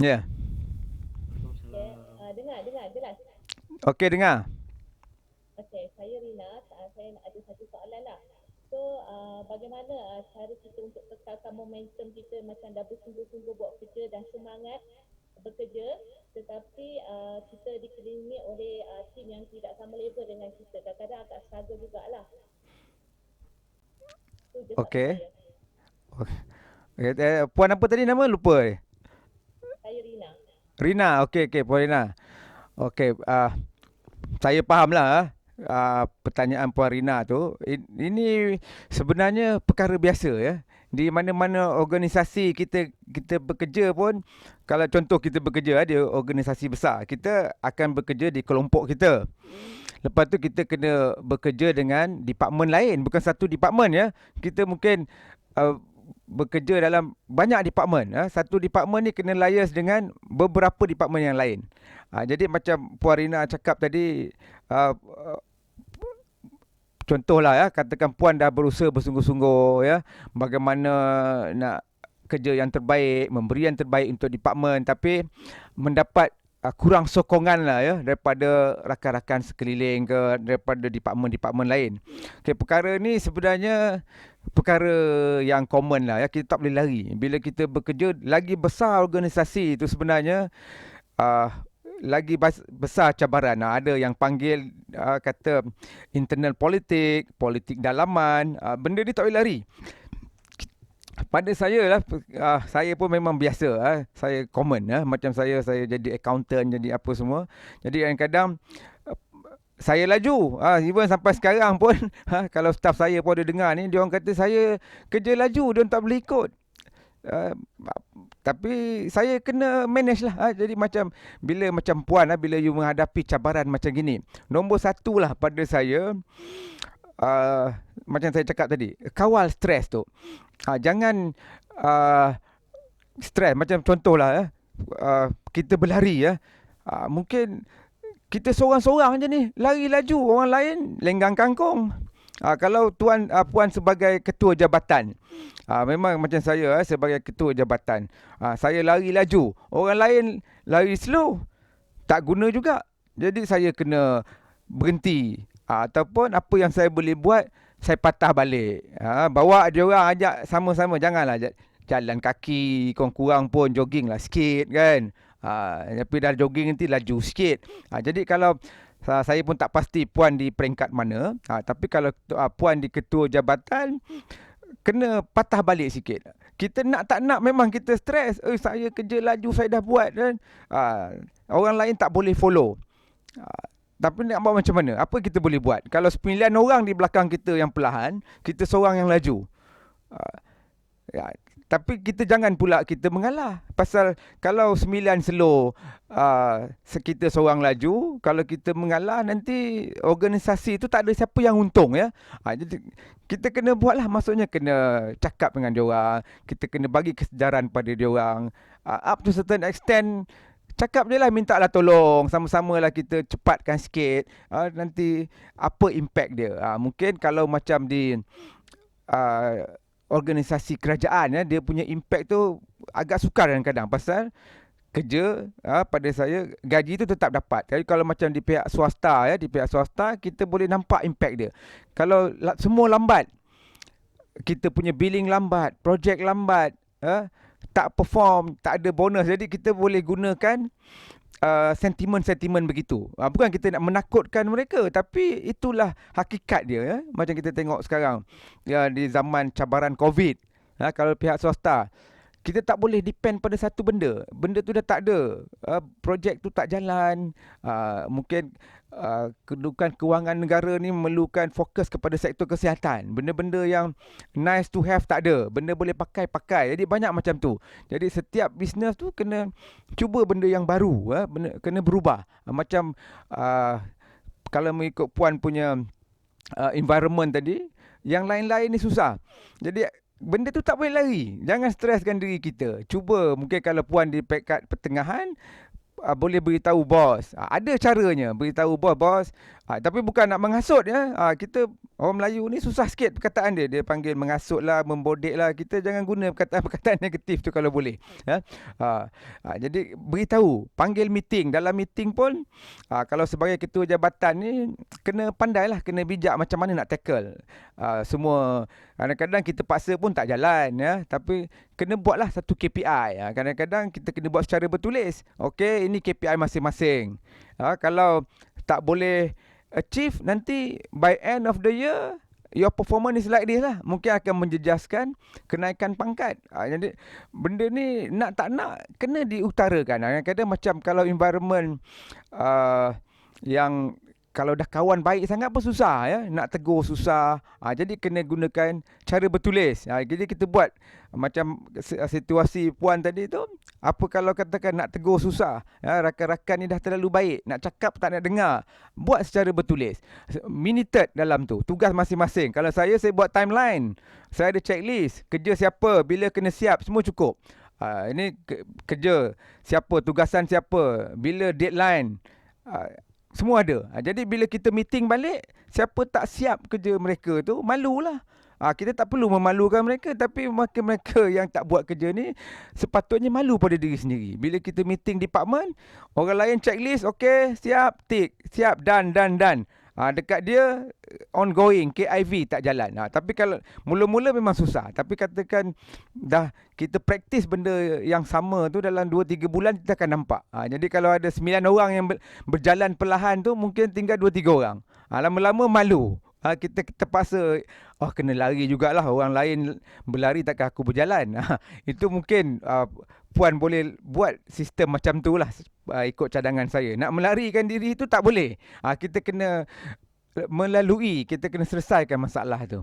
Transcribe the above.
Ya. Okay. Dengar jelas. Okey, dengar. Okay, saya Rina. Saya ada satu soalan lah. So, bagaimana cara kita untuk kekalkan momentum kita macam dah bersungguh-sungguh buat kerja dan semangat bekerja, tetapi kita dikelilingi oleh tim yang tidak sama level dengan kita. Kadang-kadang agak struggle jugalah. Itu je soalan Okey. saya. Puan apa tadi nama? Lupa. Saya Rina. Rina. Okey, okey, Puan Rina. Okey, saya fahamlah pertanyaan Puan Rina tu. Ini sebenarnya perkara biasa ya. Di mana-mana organisasi kita bekerja pun, kalau contoh kita bekerja di organisasi besar, kita akan bekerja di kelompok kita. Lepas tu kita kena bekerja dengan departmen lain, bukan satu departmen ya. Kita mungkin uh, bekerja dalam banyak departmen. Satu departmen ni kena liaise dengan beberapa departmen yang lain. Jadi macam Puan Rina cakap tadi, uh, contohlah ya, katakan Puan dah berusaha bersungguh-sungguh ya, bagaimana nak kerja yang terbaik, memberi yang terbaik untuk departmen, tapi mendapat kurang sokongan lah ya daripada rakan-rakan sekeliling ke daripada departmen-departmen lain. Okay, perkara ni sebenarnya perkara yang common lah ya, kita tak boleh lari. Bila kita bekerja lagi besar organisasi itu sebenarnya, uh, lagi besar cabaran. Ada yang panggil kata internal politik, politik dalaman. Benda ni tak boleh lari. Pada saya lah, saya pun memang biasa. Saya common. Macam saya jadi accountant, jadi apa semua. Jadi kadang-kadang saya laju. Even sampai sekarang pun, kalau staff saya pun ada dengar ni, dia orang kata saya kerja laju, dia orang tak boleh ikut. Uh, tapi saya kena manage lah. Jadi macam bila macam Puan, bila you menghadapi cabaran macam gini, nombor satu lah pada saya, uh, macam saya cakap tadi, kawal stres tu. Jangan uh, stres. Macam contohlah, kita berlari ya. Mungkin kita seorang-seorang je ni lari laju, orang lain lenggang kangkung. Kalau puan sebagai ketua jabatan, memang macam saya sebagai ketua jabatan, saya lari laju, orang lain lari slow, tak guna juga. Jadi saya kena berhenti, ataupun apa yang saya boleh buat, saya patah balik. Bawa dia orang, ajak sama-sama, janganlah jalan kaki, kurang-kurang pun jogging lah sikit kan. Tapi dah jogging nanti laju sikit. Jadi kalau saya pun tak pasti puan di peringkat mana, tapi kalau puan di ketua jabatan, kena patah balik sikit. Kita nak tak nak memang kita stres. Saya kerja laju, saya dah buat kan. Orang lain tak boleh follow. Tapi nak buat macam mana? Apa kita boleh buat? Kalau 9 orang di belakang kita yang perlahan, kita seorang yang laju. Ah, ya, tapi kita jangan pula kita mengalah. Pasal kalau 9 slow, kita seorang laju, kalau kita mengalah nanti organisasi tu tak ada siapa yang untung ya. Jadi kita kena buatlah, maksudnya kena cakap dengan dia orang, kita kena bagi kesedaran pada dia orang. Up to certain extent, cakap je lah, minta lah tolong, sama-sama lah kita cepatkan sikit. Nanti apa impact dia. Mungkin kalau macam di uh, organisasi kerajaan ya, dia punya impact tu agak sukar kadang-kadang, pasal kerja pada saya gaji tu tetap dapat. Tapi kalau macam di pihak swasta ya, di pihak swasta kita boleh nampak impact dia. Kalau semua lambat, kita punya billing lambat, projek lambat, tak perform, tak ada bonus. Jadi kita boleh gunakan sentimen-sentimen begitu. Bukan kita nak menakutkan mereka, tapi itulah hakikat dia ya. Macam kita tengok sekarang ya, di zaman cabaran COVID. Kalau pihak swasta, kita tak boleh depend pada satu benda. Benda tu dah tak ada. Projek tu tak jalan. Mungkin kedudukan kewangan negara ni memerlukan fokus kepada sektor kesihatan. Benda-benda yang nice to have tak ada. Benda boleh pakai. Jadi banyak macam tu. Jadi setiap bisnes tu kena cuba benda yang baru. Kena berubah. Macam kalau mengikut puan punya environment tadi, yang lain-lain ni susah. Jadi benda tu tak boleh lari. Jangan streskan diri kita. Cuba, mungkin kalau puan di peringkat pertengahan, boleh beritahu bos. Ada caranya. Beritahu bos, Tapi bukan nak menghasut ya. Kita orang Melayu ni susah sikit perkataan dia. Dia panggil menghasut lah, membodek lah. Kita jangan guna perkataan-perkataan negatif tu kalau boleh. Ya. Jadi beritahu, panggil meeting. Dalam meeting pun kalau sebagai ketua jabatan ni kena pandai lah, kena bijak macam mana nak tackle. Semua kadang-kadang kita paksa pun tak jalan ya. Tapi kena buatlah satu KPI. Kadang-kadang kita kena buat secara bertulis. Okey, ini KPI masing-masing. Kalau tak boleh achieve, nanti by end of the year your performance is like this lah, mungkin akan menjejaskan kenaikan pangkat. Jadi benda ni nak tak nak kena diutarakan. Kadang-kadang macam kalau environment yang kalau dah kawan baik sangat pun susah ya, nak tegur susah. Jadi kena gunakan cara bertulis. Jadi kita buat macam situasi puan tadi tu, apa kalau katakan nak tegur susah, rakan-rakan ni dah terlalu baik, nak cakap tak nak dengar, buat secara bertulis. Minuted dalam tu, tugas masing-masing. Kalau saya buat timeline, saya ada checklist, kerja siapa, bila kena siap, semua cukup. Ini kerja siapa, tugasan siapa, bila deadline, semua ada. Jadi bila kita meeting balik, siapa tak siap kerja mereka tu, malulah. Kita tak perlu memalukan mereka, tapi mereka yang tak buat kerja ni sepatutnya malu pada diri sendiri. Bila kita meeting department, orang lain checklist, okey, siap, tick, siap, done. Dekat dia ongoing, KIV tak jalan. Tapi kalau mula-mula memang susah. Tapi katakan dah kita praktis benda yang sama tu dalam 2-3 bulan, kita akan nampak. Jadi kalau ada 9 orang yang berjalan perlahan tu, mungkin tinggal 2-3 orang. Lama-lama malu. Kita terpaksa kena lari jugalah, orang lain berlari takkan aku berjalan. Itu mungkin puan boleh buat sistem macam tu lah, ikut cadangan saya. Nak melarikan diri itu tak boleh. Kita kena melalui, kita kena selesaikan masalah tu.